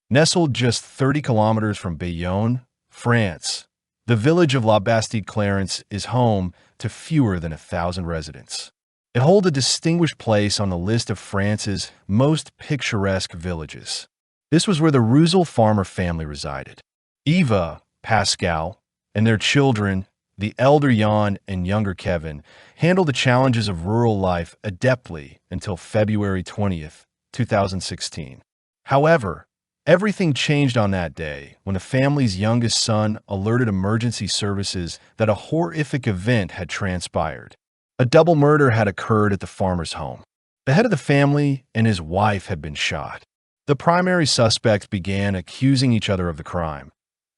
Nestled just 30 kilometers from Bayonne, France, the village of La Bastide-Clarence is home to fewer than 1,000 residents. It holds a distinguished place on the list of France's most picturesque villages. This was where the Rouxel farmer family resided. Eva, Pascal, and their children, the elder Jan and younger Kevin, handled the challenges of rural life adeptly until February 20th, 2016. However, everything changed on that day when the family's youngest son alerted emergency services that a horrific event had transpired. A double murder had occurred at the farmer's home. The head of the family and his wife had been shot. The primary suspects began accusing each other of the crime,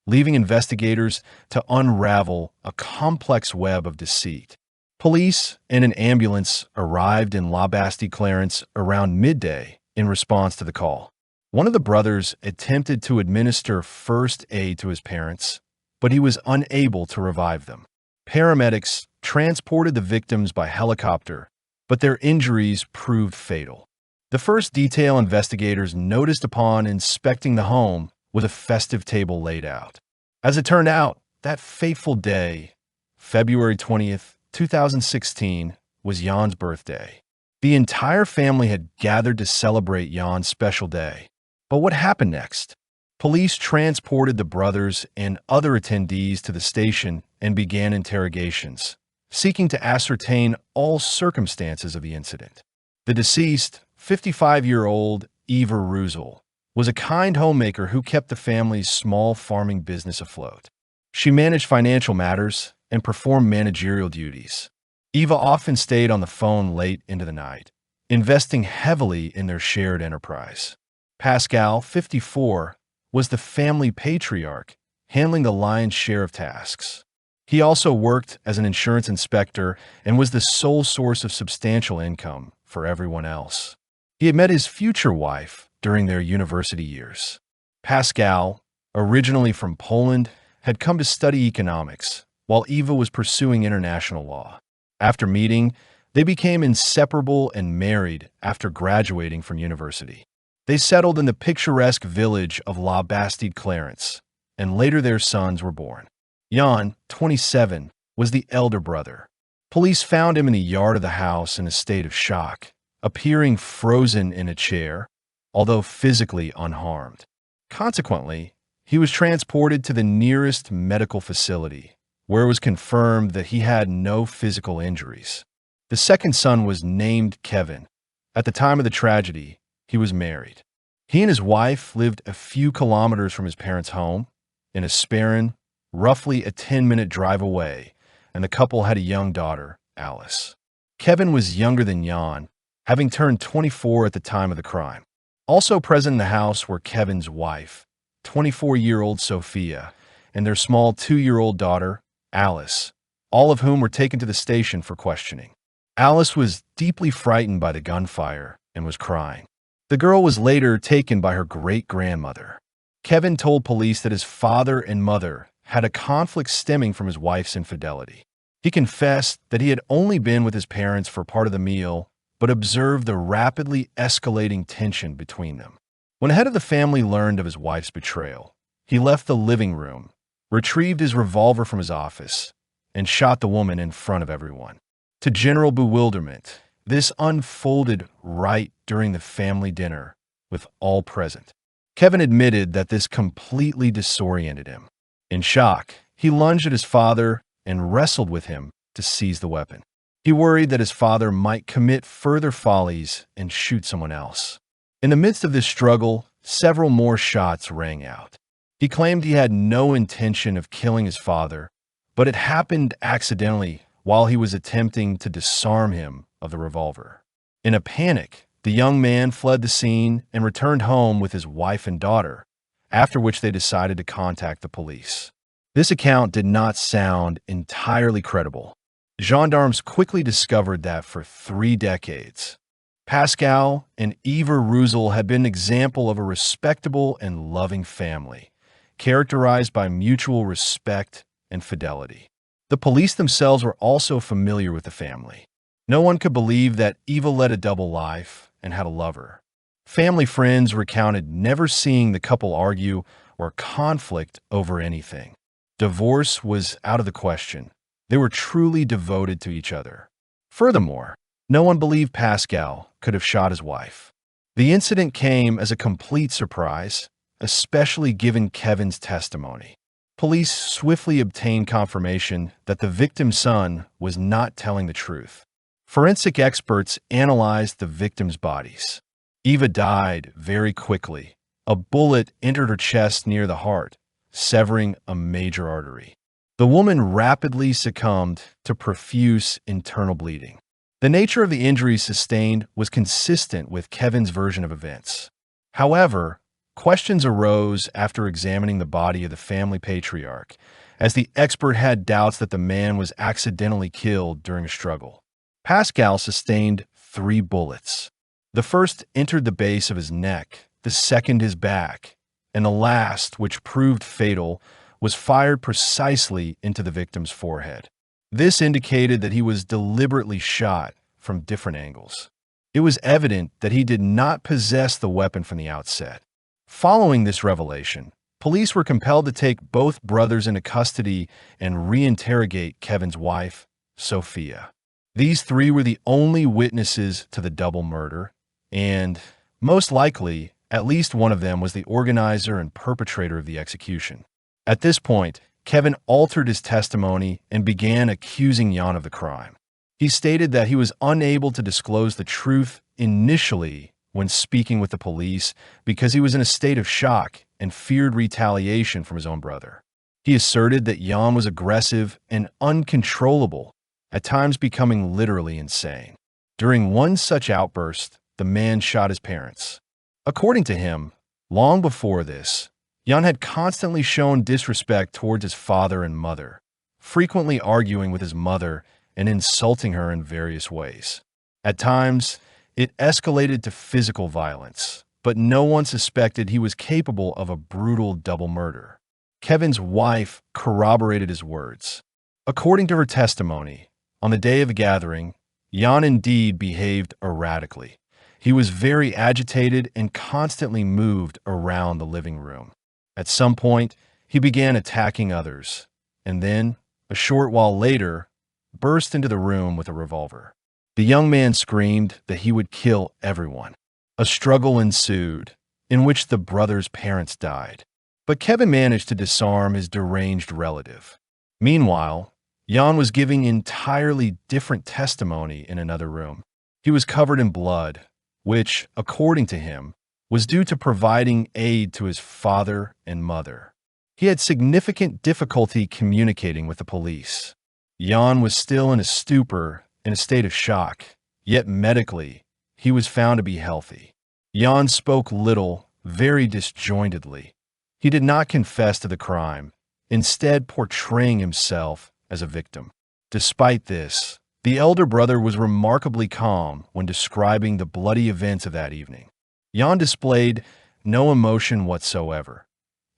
leaving investigators to unravel a complex web of deceit. Police and an ambulance arrived in La Bastide-Clarence around midday in response to the call. One of the brothers attempted to administer first aid to his parents, but he was unable to revive them. Paramedics transported the victims by helicopter, but their injuries proved fatal. The first detail investigators noticed upon inspecting the home was a festive table laid out. As it turned out, that fateful day, February 20th, 2016, was Jan's birthday. The entire family had gathered to celebrate Jan's special day. But what happened next? Police transported the brothers and other attendees to the station and began interrogations, seeking to ascertain all circumstances of the incident. The deceased, 55-year-old Eva Rouxel, was a kind homemaker who kept the family's small farming business afloat. She managed financial matters and performed managerial duties. Eva often stayed on the phone late into the night, investing heavily in their shared enterprise. Pascal, 54, was the family patriarch, handling the lion's share of tasks. He also worked as an insurance inspector and was the sole source of substantial income for everyone else. He had met his future wife during their university years. Pascal, originally from Poland, had come to study economics, while Eva was pursuing international law. After meeting, they became inseparable and married after graduating from university. They settled in the picturesque village of La Bastide-Clarence, and later their sons were born. Jan, 27, was the elder brother. Police found him in the yard of the house in a state of shock, appearing frozen in a chair, although physically unharmed. Consequently, he was transported to the nearest medical facility, where it was confirmed that he had no physical injuries. The second son was named Kevin. At the time of the tragedy, he was married. He and his wife lived a few kilometers from his parents' home, in Asperen, roughly a 10-minute drive away, and the couple had a young daughter, Alice. Kevin was younger than Jan, having turned 24 at the time of the crime. Also present in the house were Kevin's wife, 24-year-old Sophia, and their small 2-year-old daughter, Alice, all of whom were taken to the station for questioning. Alice was deeply frightened by the gunfire and was crying. The girl was later taken by her great-grandmother. Kevin told police that his father and mother had a conflict stemming from his wife's infidelity. He confessed that he had only been with his parents for part of the meal, but observed the rapidly escalating tension between them. When the head of the family learned of his wife's betrayal, he left the living room, retrieved his revolver from his office, and shot the woman in front of everyone. To general bewilderment, this unfolded right during the family dinner, with all present. Kevin admitted that this completely disoriented him. In shock, he lunged at his father and wrestled with him to seize the weapon. He worried that his father might commit further follies and shoot someone else. In the midst of this struggle, several more shots rang out. He claimed he had no intention of killing his father, but it happened accidentally while he was attempting to disarm him of the revolver. In a panic, the young man fled the scene and returned home with his wife and daughter, after which they decided to contact the police. This account did not sound entirely credible. Gendarmes quickly discovered that for 3 decades, Pascal and Eva Rouxel had been an example of a respectable and loving family, characterized by mutual respect and fidelity. The police themselves were also familiar with the family. No one could believe that Eva led a double life and had a lover. Family friends recounted never seeing the couple argue or conflict over anything. Divorce was out of the question. They were truly devoted to each other. Furthermore, no one believed Pascal could have shot his wife. The incident came as a complete surprise, especially given Kevin's testimony. Police swiftly obtained confirmation that the victim's son was not telling the truth. Forensic experts analyzed the victims' bodies. Eva died very quickly. A bullet entered her chest near the heart, severing a major artery. The woman rapidly succumbed to profuse internal bleeding. The nature of the injuries sustained was consistent with Kevin's version of events. However, questions arose after examining the body of the family patriarch, as the expert had doubts that the man was accidentally killed during a struggle. Pascal sustained 3 bullets. The first entered the base of his neck, the second his back, and the last, which proved fatal, was fired precisely into the victim's forehead. This indicated that he was deliberately shot from different angles. It was evident that he did not possess the weapon from the outset. Following this revelation, police were compelled to take both brothers into custody and reinterrogate Kevin's wife, Sophia. These 3 were the only witnesses to the double murder, and, most likely, at least one of them was the organizer and perpetrator of the execution. At this point, Kevin altered his testimony and began accusing Jan of the crime. He stated that he was unable to disclose the truth initially when speaking with the police because he was in a state of shock and feared retaliation from his own brother. He asserted that Jan was aggressive and uncontrollable, at times becoming literally insane. During one such outburst, the man shot his parents. According to him, long before this, Jan had constantly shown disrespect towards his father and mother, frequently arguing with his mother and insulting her in various ways. At times, it escalated to physical violence, but no one suspected he was capable of a brutal double murder. Kevin's wife corroborated his words. According to her testimony, on the day of the gathering, Jan indeed behaved erratically. He was very agitated and constantly moved around the living room. At some point, he began attacking others, and then, a short while later, burst into the room with a revolver. The young man screamed that he would kill everyone. A struggle ensued, in which the brother's parents died. But Kevin managed to disarm his deranged relative. Meanwhile, Jan was giving entirely different testimony in another room. He was covered in blood, which, according to him, was due to providing aid to his father and mother. He had significant difficulty communicating with the police. Jan was still in a stupor, in a state of shock, yet medically, he was found to be healthy. Jan spoke little, very disjointedly. He did not confess to the crime, instead portraying himself as a victim. Despite this, the elder brother was remarkably calm when describing the bloody events of that evening. Jan displayed no emotion whatsoever.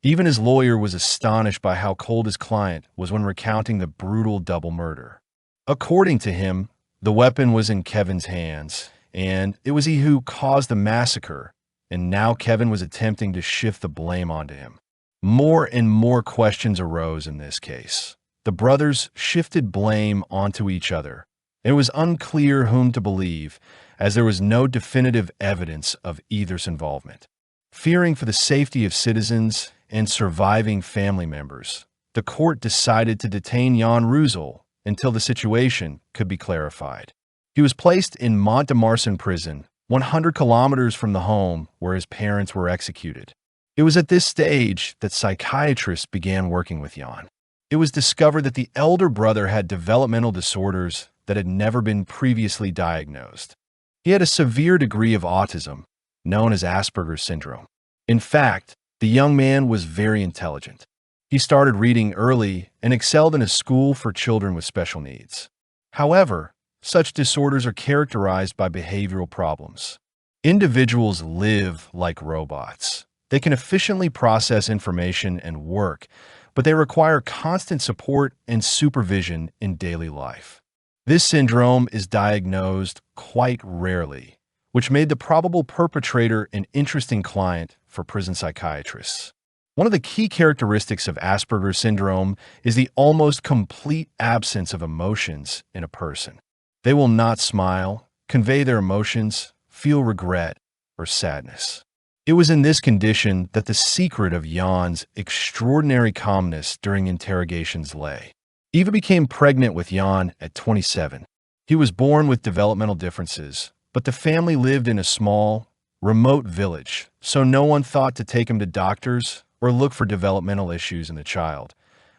Even his lawyer was astonished by how cold his client was when recounting the brutal double murder. According to him, the weapon was in Kevin's hands, and it was he who caused the massacre, and now Kevin was attempting to shift the blame onto him. More and more questions arose in this case. The brothers shifted blame onto each other. It was unclear whom to believe, as there was no definitive evidence of either's involvement. Fearing for the safety of citizens and surviving family members, the court decided to detain Jan Rouxel until the situation could be clarified. He was placed in Mont-de-Marsan prison, 100 kilometers from the home where his parents were executed. It was at this stage that psychiatrists began working with Jan. It was discovered that the elder brother had developmental disorders that had never been previously diagnosed. He had a severe degree of autism, known as Asperger's syndrome. In fact, the young man was very intelligent. He started reading early and excelled in a school for children with special needs. However, such disorders are characterized by behavioral problems. Individuals live like robots. They can efficiently process information and work, but they require constant support and supervision in daily life. This syndrome is diagnosed quite rarely, which made the probable perpetrator an interesting client for prison psychiatrists. One of the key characteristics of Asperger's syndrome is the almost complete absence of emotions in a person. They will not smile, convey their emotions, feel regret, or sadness. It was in this condition that the secret of Jan's extraordinary calmness during interrogations lay. Eva became pregnant with Jan at 27. He was born with developmental differences, but the family lived in a small, remote village, so no one thought to take him to doctors or look for developmental issues in the child,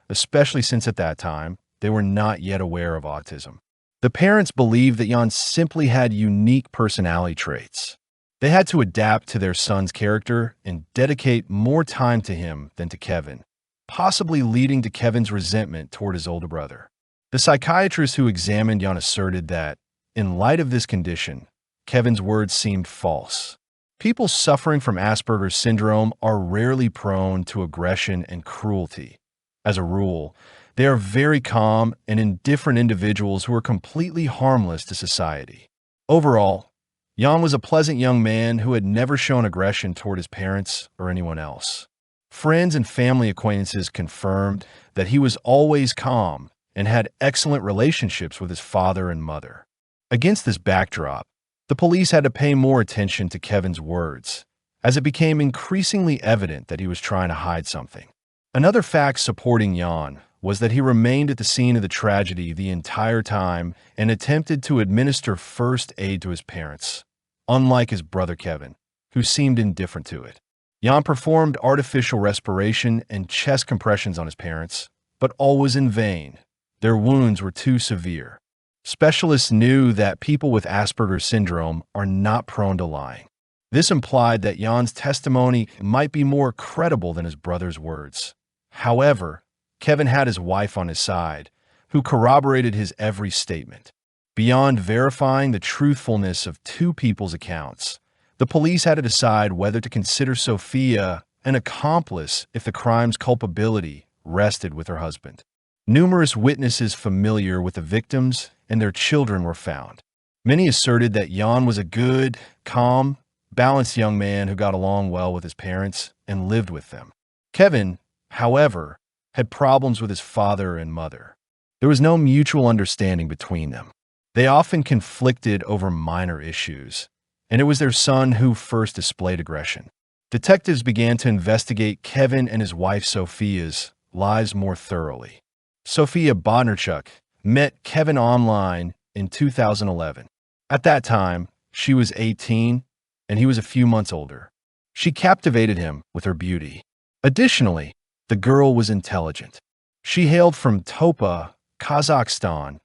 especially since at that time they were not yet aware of autism. The parents believed that Jan simply had unique personality traits. They had to adapt to their son's character and dedicate more time to him than to Kevin, possibly leading to Kevin's resentment toward his older brother. The psychiatrist who examined Jan asserted that, in light of this condition, Kevin's words seemed false. People suffering from Asperger's syndrome are rarely prone to aggression and cruelty. As a rule, they are very calm and indifferent individuals who are completely harmless to society. Overall, Jan was a pleasant young man who had never shown aggression toward his parents or anyone else. Friends and family acquaintances confirmed that he was always calm and had excellent relationships with his father and mother. Against this backdrop, the police had to pay more attention to Kevin's words, as it became increasingly evident that he was trying to hide something. Another fact supporting Jan was that he remained at the scene of the tragedy the entire time and attempted to administer first aid to his parents, unlike his brother Kevin, who seemed indifferent to it. Jan performed artificial respiration and chest compressions on his parents, but all was in vain. Their wounds were too severe. Specialists knew that people with Asperger's syndrome are not prone to lying. This implied that Jan's testimony might be more credible than his brother's words. However, Kevin had his wife on his side, who corroborated his every statement. Beyond verifying the truthfulness of two people's accounts, the police had to decide whether to consider Sophia an accomplice if the crime's culpability rested with her husband. Numerous witnesses familiar with the victims and their children were found. Many asserted that Jan was a good, calm, balanced young man who got along well with his parents and lived with them. Kevin, however, had problems with his father and mother. There was no mutual understanding between them. They often conflicted over minor issues, and it was their son who first displayed aggression. Detectives began to investigate Kevin and his wife Sophia's lives more thoroughly. Sophia Bodnarchuk met Kevin online in 2011. At that time, she was 18 and he was a few months older. She captivated him with her beauty. Additionally, the girl was intelligent. She hailed from Topa, Kazakhstan,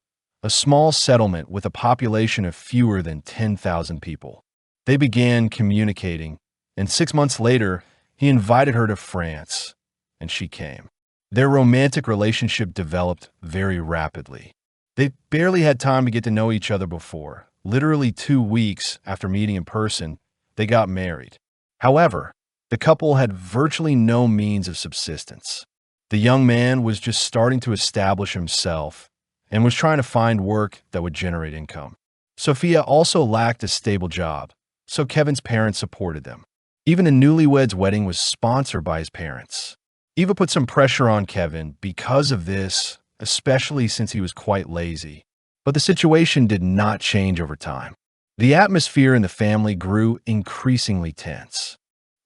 a small settlement with a population of fewer than 10,000 people. They began communicating, and 6 months later, he invited her to France, and she came. Their romantic relationship developed very rapidly. They barely had time to get to know each other before. Literally 2 weeks after meeting in person, they got married. However, the couple had virtually no means of subsistence. The young man was just starting to establish himself and was trying to find work that would generate income. Sophia also lacked a stable job, so Kevin's parents supported them. Even the newlyweds' wedding was sponsored by his parents. Eva put some pressure on Kevin because of this, especially since he was quite lazy. But the situation did not change over time. The atmosphere in the family grew increasingly tense,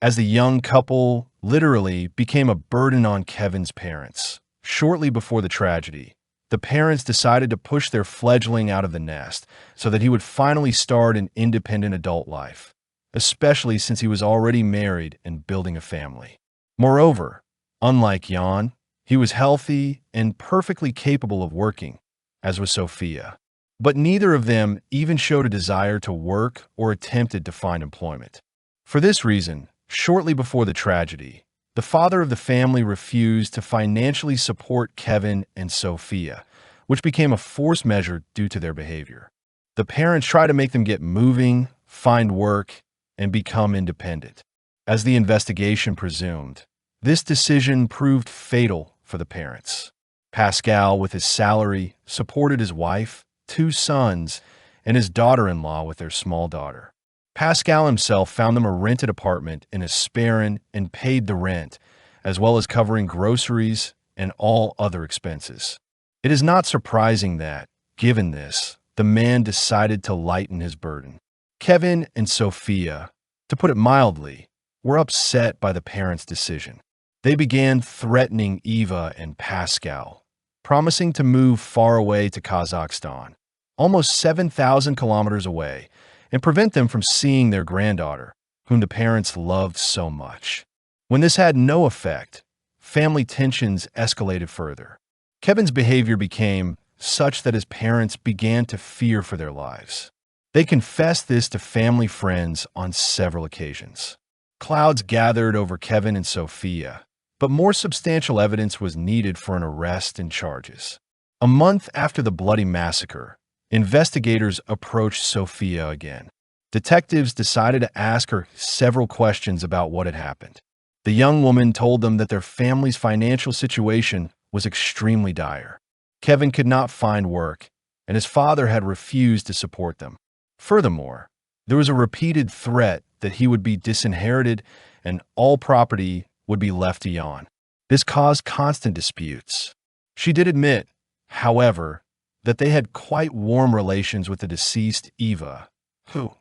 as the young couple literally became a burden on Kevin's parents. Shortly before the tragedy, the parents decided to push their fledgling out of the nest so that he would finally start an independent adult life, especially since he was already married and building a family. Moreover, unlike Jan, he was healthy and perfectly capable of working, as was Sophia. But neither of them even showed a desire to work or attempted to find employment. For this reason, shortly before the tragedy, the father of the family refused to financially support Kevin and Sophia, which became a forced measure due to their behavior. The parents tried to make them get moving, find work, and become independent. As the investigation presumed, this decision proved fatal for the parents. Pascal, with his salary, supported his wife, 2 sons, and his daughter-in-law with their small daughter. Pascal himself found them a rented apartment in Esperin and paid the rent, as well as covering groceries and all other expenses. It is not surprising that, given this, the man decided to lighten his burden. Kevin and Sophia, to put it mildly, were upset by the parents' decision. They began threatening Eva and Pascal, promising to move far away to Kazakhstan, almost 7,000 kilometers away, and prevent them from seeing their granddaughter, whom the parents loved so much. When this had no effect, family tensions escalated further. Kevin's behavior became such that his parents began to fear for their lives. They confessed this to family friends on several occasions. Clouds gathered over Kevin and Sophia, but more substantial evidence was needed for an arrest and charges. A month after the bloody massacre, investigators approached Sophia again. Detectives decided to ask her several questions about what had happened. The young woman told them that their family's financial situation was extremely dire. Kevin could not find work, and his father had refused to support them. Furthermore, there was a repeated threat that he would be disinherited and all property would be left to Jan. This caused constant disputes. She did admit, however, that they had quite warm relations with the deceased Eva, who,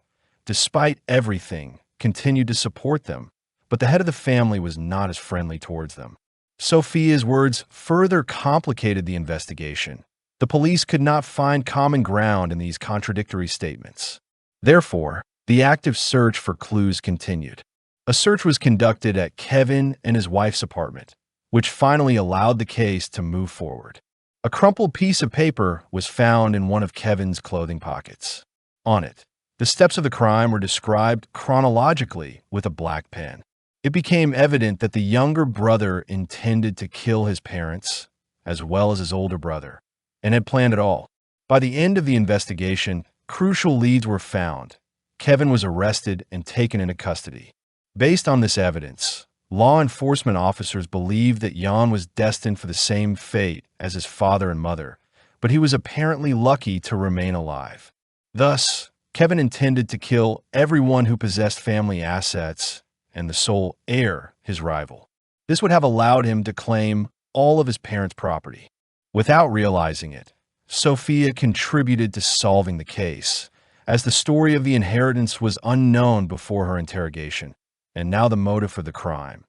despite everything, continued to support them, but the head of the family was not as friendly towards them. Sophia's words further complicated the investigation. The police could not find common ground in these contradictory statements. Therefore, the active search for clues continued. A search was conducted at Kevin and his wife's apartment, which finally allowed the case to move forward. A crumpled piece of paper was found in one of Kevin's clothing pockets. On it, the steps of the crime were described chronologically with a black pen. It became evident that the younger brother intended to kill his parents, as well as his older brother, and had planned it all. By the end of the investigation, crucial leads were found. Kevin was arrested and taken into custody. Based on this evidence, law enforcement officers believed that Jan was destined for the same fate as his father and mother, but he was apparently lucky to remain alive. Thus, Kevin intended to kill everyone who possessed family assets and the sole heir, his rival. This would have allowed him to claim all of his parents' property. Without realizing it, Sophia contributed to solving the case, as the story of the inheritance was unknown before her interrogation, and now the motive for the crime,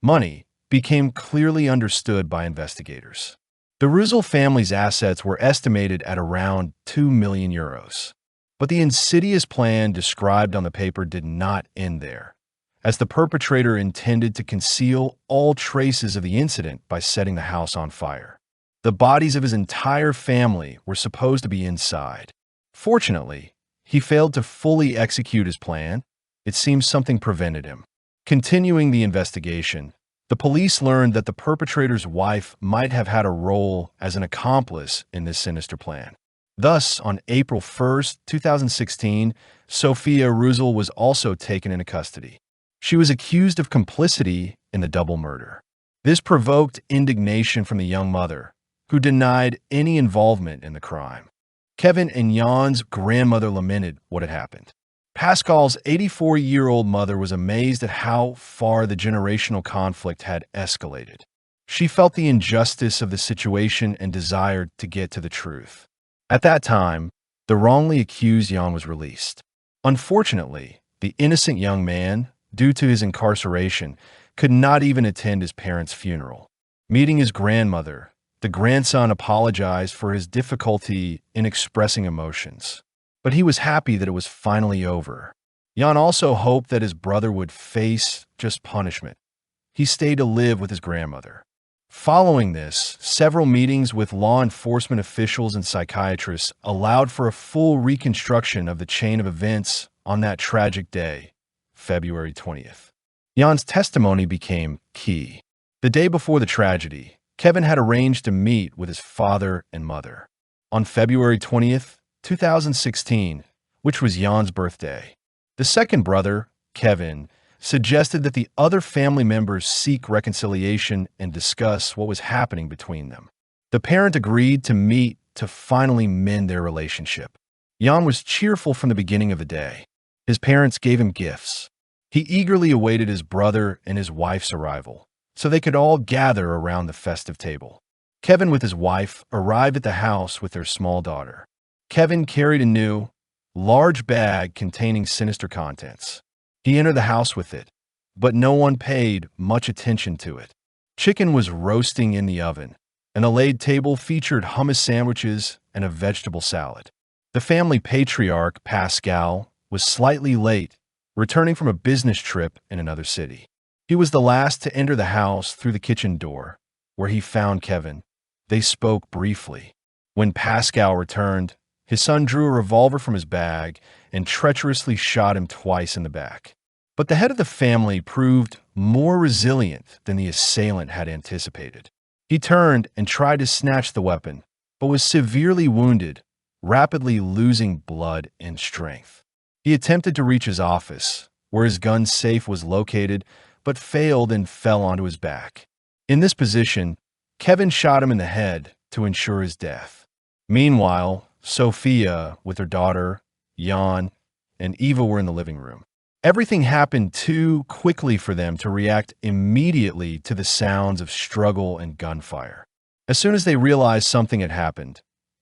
money, became clearly understood by investigators. The Rouxel family's assets were estimated at around 2 million euros. But the insidious plan described on the paper did not end there, as the perpetrator intended to conceal all traces of the incident by setting the house on fire. The bodies of his entire family were supposed to be inside. Fortunately, he failed to fully execute his plan. It seems something prevented him. Continuing the investigation, the police learned that the perpetrator's wife might have had a role as an accomplice in this sinister plan. Thus, on April 1st, 2016, Sophia Rouxel was also taken into custody. She was accused of complicity in the double murder. This provoked indignation from the young mother, who denied any involvement in the crime. Kevin and Jan's grandmother lamented what had happened. Pascal's 84-year-old mother was amazed at how far the generational conflict had escalated. She felt the injustice of the situation and desired to get to the truth. At that time, the wrongly accused Jan was released. Unfortunately, the innocent young man, due to his incarceration, could not even attend his parents' funeral. Meeting his grandmother, the grandson apologized for his difficulty in expressing emotions, but he was happy that it was finally over. Jan also hoped that his brother would face just punishment. He stayed to live with his grandmother. Following this, several meetings with law enforcement officials and psychiatrists allowed for a full reconstruction of the chain of events on that tragic day, February 20th. Jan's testimony became key. The day before the tragedy, Kevin had arranged to meet with his father and mother. On February 20th, 2016, which was Jan's birthday, the second brother, Kevin, suggested that the other family members seek reconciliation and discuss what was happening between them. The parent agreed to meet to finally mend their relationship. Jan was cheerful from the beginning of the day. His parents gave him gifts. He eagerly awaited his brother and his wife's arrival, so they could all gather around the festive table. Kevin with his wife arrived at the house with their small daughter. Kevin carried a new, large bag containing sinister contents. He entered the house with it, but no one paid much attention to it. Chicken was roasting in the oven, and the laid table featured hummus sandwiches and a vegetable salad. The family patriarch, Pascal, was slightly late, returning from a business trip in another city. He was the last to enter the house through the kitchen door, where he found Kevin. They spoke briefly. When Pascal returned, his son drew a revolver from his bag and treacherously shot him twice in the back. But the head of the family proved more resilient than the assailant had anticipated. He turned and tried to snatch the weapon, but was severely wounded, rapidly losing blood and strength. He attempted to reach his office, where his gun safe was located, but failed and fell onto his back. In this position, Kevin shot him in the head to ensure his death. Meanwhile, Sophia, with her daughter, Jan, and Eva were in the living room. Everything happened too quickly for them to react immediately to the sounds of struggle and gunfire. As soon as they realized something had happened,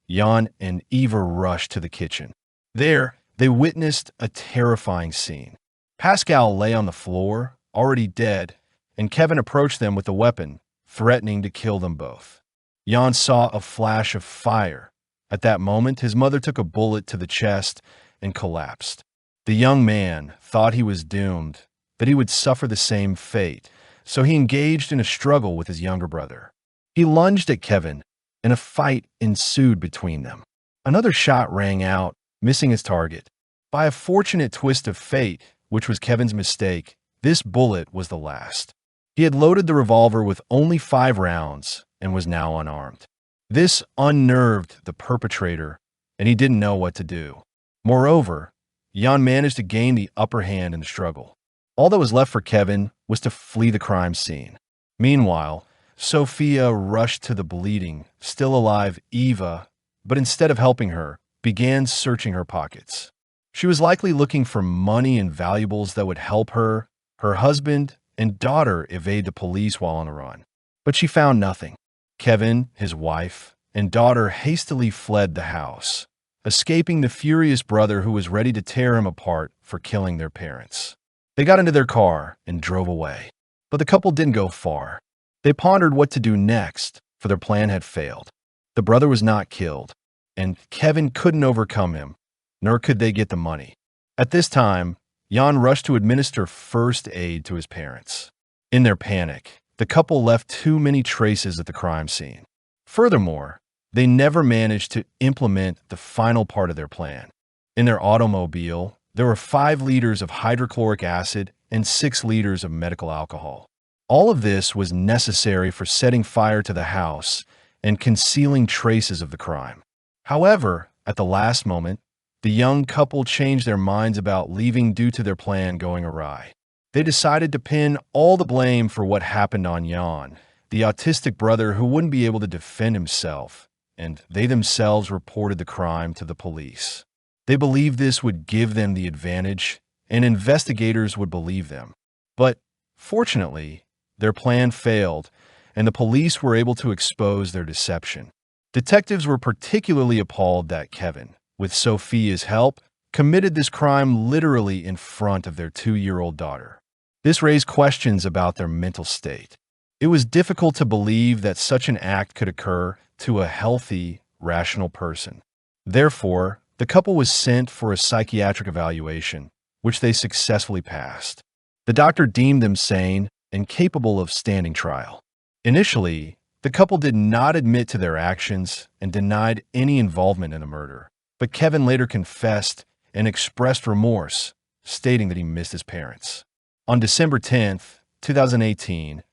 Jan and Eva rushed to the kitchen. There, they witnessed a terrifying scene. Pascal lay on the floor, already dead, and Kevin approached them with a weapon, threatening to kill them both. Jan saw a flash of fire. At that moment, his mother took a bullet to the chest and collapsed. The young man thought he was doomed, that he would suffer the same fate, so he engaged in a struggle with his younger brother. He lunged at Kevin, and a fight ensued between them. Another shot rang out, missing his target. By a fortunate twist of fate, which was Kevin's mistake, this bullet was the last. He had loaded the revolver with only 5 rounds and was now unarmed. This unnerved the perpetrator, and he didn't know what to do. Moreover, Jan managed to gain the upper hand in the struggle. All that was left for Kevin was to flee the crime scene. Meanwhile, Sophia rushed to the bleeding, still alive Eva, but instead of helping her, began searching her pockets. She was likely looking for money and valuables that would help her, her husband, and daughter evade the police while on the run. But she found nothing. Kevin, his wife, and daughter hastily fled the house, escaping the furious brother who was ready to tear him apart for killing their parents. They got into their car and drove away. But the couple didn't go far. They pondered what to do next, for their plan had failed. The brother was not killed, and Kevin couldn't overcome him, nor could they get the money. At this time, Jan rushed to administer first aid to his parents. In their panic, the couple left too many traces at the crime scene. Furthermore, they never managed to implement the final part of their plan. In their automobile, there were 5 liters of hydrochloric acid and 6 liters of medical alcohol. All of this was necessary for setting fire to the house and concealing traces of the crime. However, at the last moment, the young couple changed their minds about leaving due to their plan going awry. They decided to pin all the blame for what happened on Jan, the autistic brother who wouldn't be able to defend himself, and they themselves reported the crime to the police. They believed this would give them the advantage, and investigators would believe them. But, fortunately, their plan failed, and the police were able to expose their deception. Detectives were particularly appalled that Kevin, with Sophia's help, committed this crime literally in front of their 2-year-old daughter. This raised questions about their mental state. It was difficult to believe that such an act could occur to a healthy, rational person. Therefore, the couple was sent for a psychiatric evaluation, which they successfully passed. The doctor deemed them sane and capable of standing trial. Initially, the couple did not admit to their actions and denied any involvement in the murder. But Kevin later confessed and expressed remorse, stating that he missed his parents. On December 10th, 2018,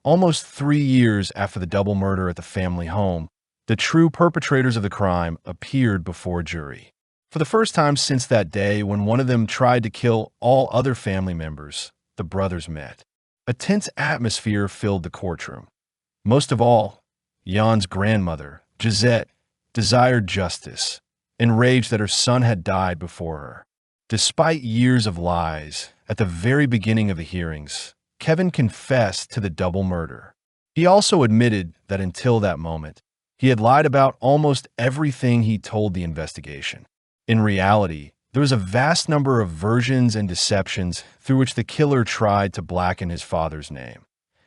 almost 3 years after the double murder at the family home, the true perpetrators of the crime appeared before a jury. For the first time since that day when one of them tried to kill all other family members, the brothers met. A tense atmosphere filled the courtroom. Most of all, Jan's grandmother, Gisette, desired justice, enraged that her son had died before her. Despite years of lies, at the very beginning of the hearings, Kevin confessed to the double murder. He also admitted that until that moment, he had lied about almost everything he told the investigation. In reality, there was a vast number of versions and deceptions through which the killer tried to blacken his father's name.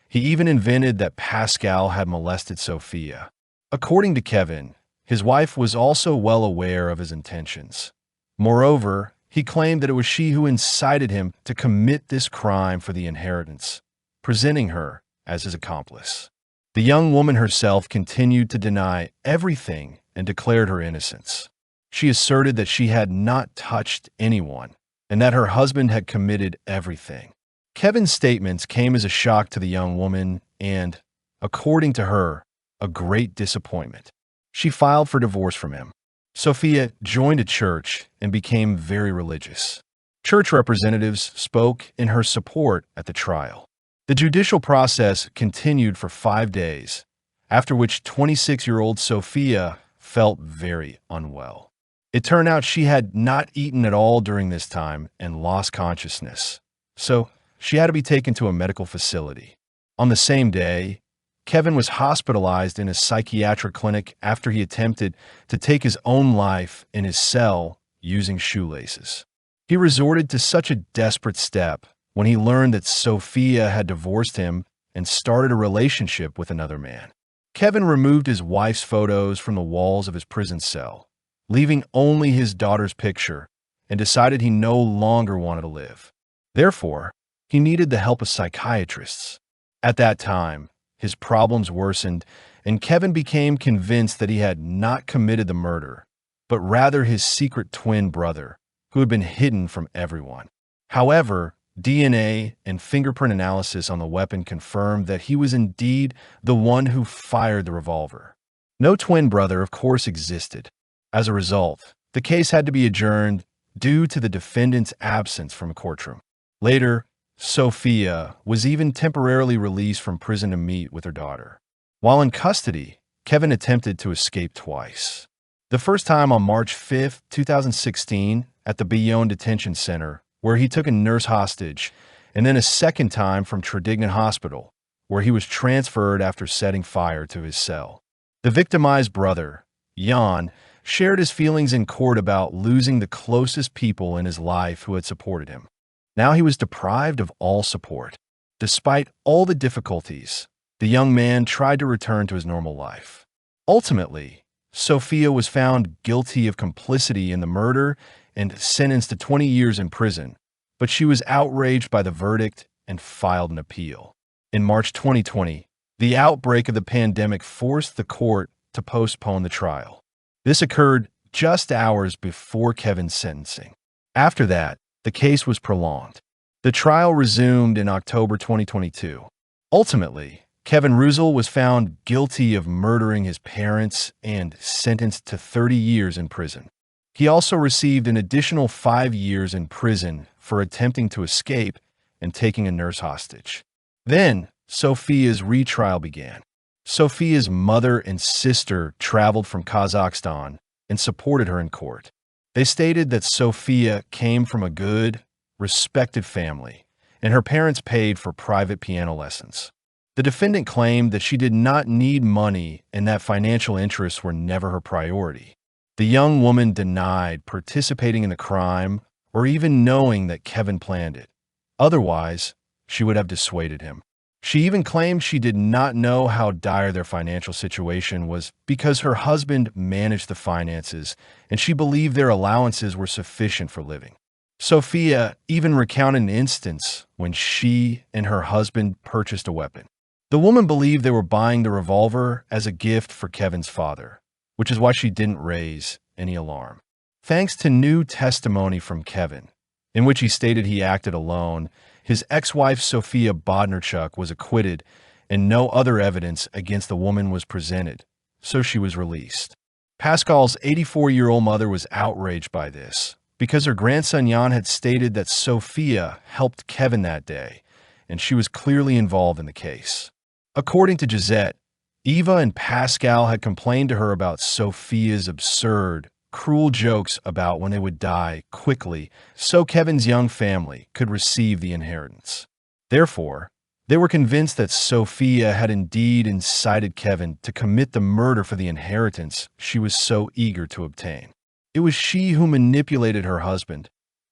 He even invented that Pascal had molested Sophia. According to Kevin, his wife was also well aware of his intentions. Moreover, he claimed that it was she who incited him to commit this crime for the inheritance, presenting her as his accomplice. The young woman herself continued to deny everything and declared her innocence. She asserted that she had not touched anyone and that her husband had committed everything. Kevin's statements came as a shock to the young woman and, according to her, a great disappointment. She filed for divorce from him. Sophia joined a church and became very religious. Church representatives spoke in her support at the trial. The judicial process continued for 5 days, after which 26-year-old Sophia felt very unwell. It turned out she had not eaten at all during this time and lost consciousness, so she had to be taken to a medical facility. On the same day, Kevin was hospitalized in a psychiatric clinic after he attempted to take his own life in his cell using shoelaces. He resorted to such a desperate step when he learned that Sophia had divorced him and started a relationship with another man. Kevin removed his wife's photos from the walls of his prison cell, leaving only his daughter's picture, and decided he no longer wanted to live. Therefore, he needed the help of psychiatrists. At that time, his problems worsened, and Kevin became convinced that he had not committed the murder, but rather his secret twin brother, who had been hidden from everyone. However, DNA and fingerprint analysis on the weapon confirmed that he was indeed the one who fired the revolver. No twin brother, of course, existed. As a result, the case had to be adjourned due to the defendant's absence from a courtroom. Later, Sophia was even temporarily released from prison to meet with her daughter. While in custody, Kevin attempted to escape twice. The first time on March 5, 2016, at the Bayonne Detention Center, where he took a nurse hostage, and then a second time from Tredignan Hospital, where he was transferred after setting fire to his cell. The victimized brother, Jan, shared his feelings in court about losing the closest people in his life who had supported him. Now he was deprived of all support. Despite all the difficulties, the young man tried to return to his normal life. Ultimately, Sophia was found guilty of complicity in the murder and sentenced to 20 years in prison, but she was outraged by the verdict and filed an appeal. In March 2020, the outbreak of the pandemic forced the court to postpone the trial. This occurred just hours before Kevin's sentencing. After that, the case was prolonged. The trial resumed in October 2022. Ultimately, Kevin Rouxel was found guilty of murdering his parents and sentenced to 30 years in prison. He also received an additional 5 years in prison for attempting to escape and taking a nurse hostage. Then, Sophia's retrial began. Sophia's mother and sister traveled from Kazakhstan and supported her in court. They stated that Sophia came from a good, respected family, and her parents paid for private piano lessons. The defendant claimed that she did not need money and that financial interests were never her priority. The young woman denied participating in the crime or even knowing that Kevin planned it. Otherwise, she would have dissuaded him. She even claimed she did not know how dire their financial situation was because her husband managed the finances and she believed their allowances were sufficient for living. Sophia even recounted an instance when she and her husband purchased a weapon. The woman believed they were buying the revolver as a gift for Kevin's father, which is why she didn't raise any alarm. Thanks to new testimony from Kevin, in which he stated he acted alone, his ex-wife Sophia Bodnarchuk was acquitted and no other evidence against the woman was presented, so she was released. Pascal's 84-year-old mother was outraged by this because her grandson Jan had stated that Sophia helped Kevin that day, and she was clearly involved in the case. According to Gisette, Eva and Pascal had complained to her about Sophia's absurd, cruel jokes about when they would die quickly so Kevin's young family could receive the inheritance. Therefore, they were convinced that Sophia had indeed incited Kevin to commit the murder for the inheritance she was so eager to obtain. It was she who manipulated her husband,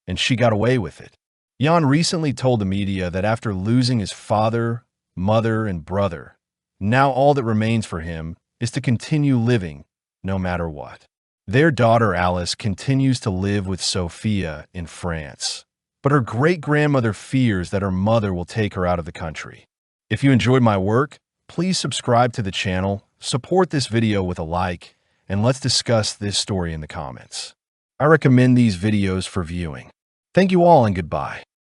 and she got away with it. Jan recently told the media that after losing his father, mother, and brother, now all that remains for him is to continue living no matter what. Their daughter Alice continues to live with Sophia in France, but her great-grandmother fears that her mother will take her out of the country. If you enjoyed my work, please subscribe to the channel, support this video with a like, and let's discuss this story in the comments. I recommend these videos for viewing. Thank you all and goodbye.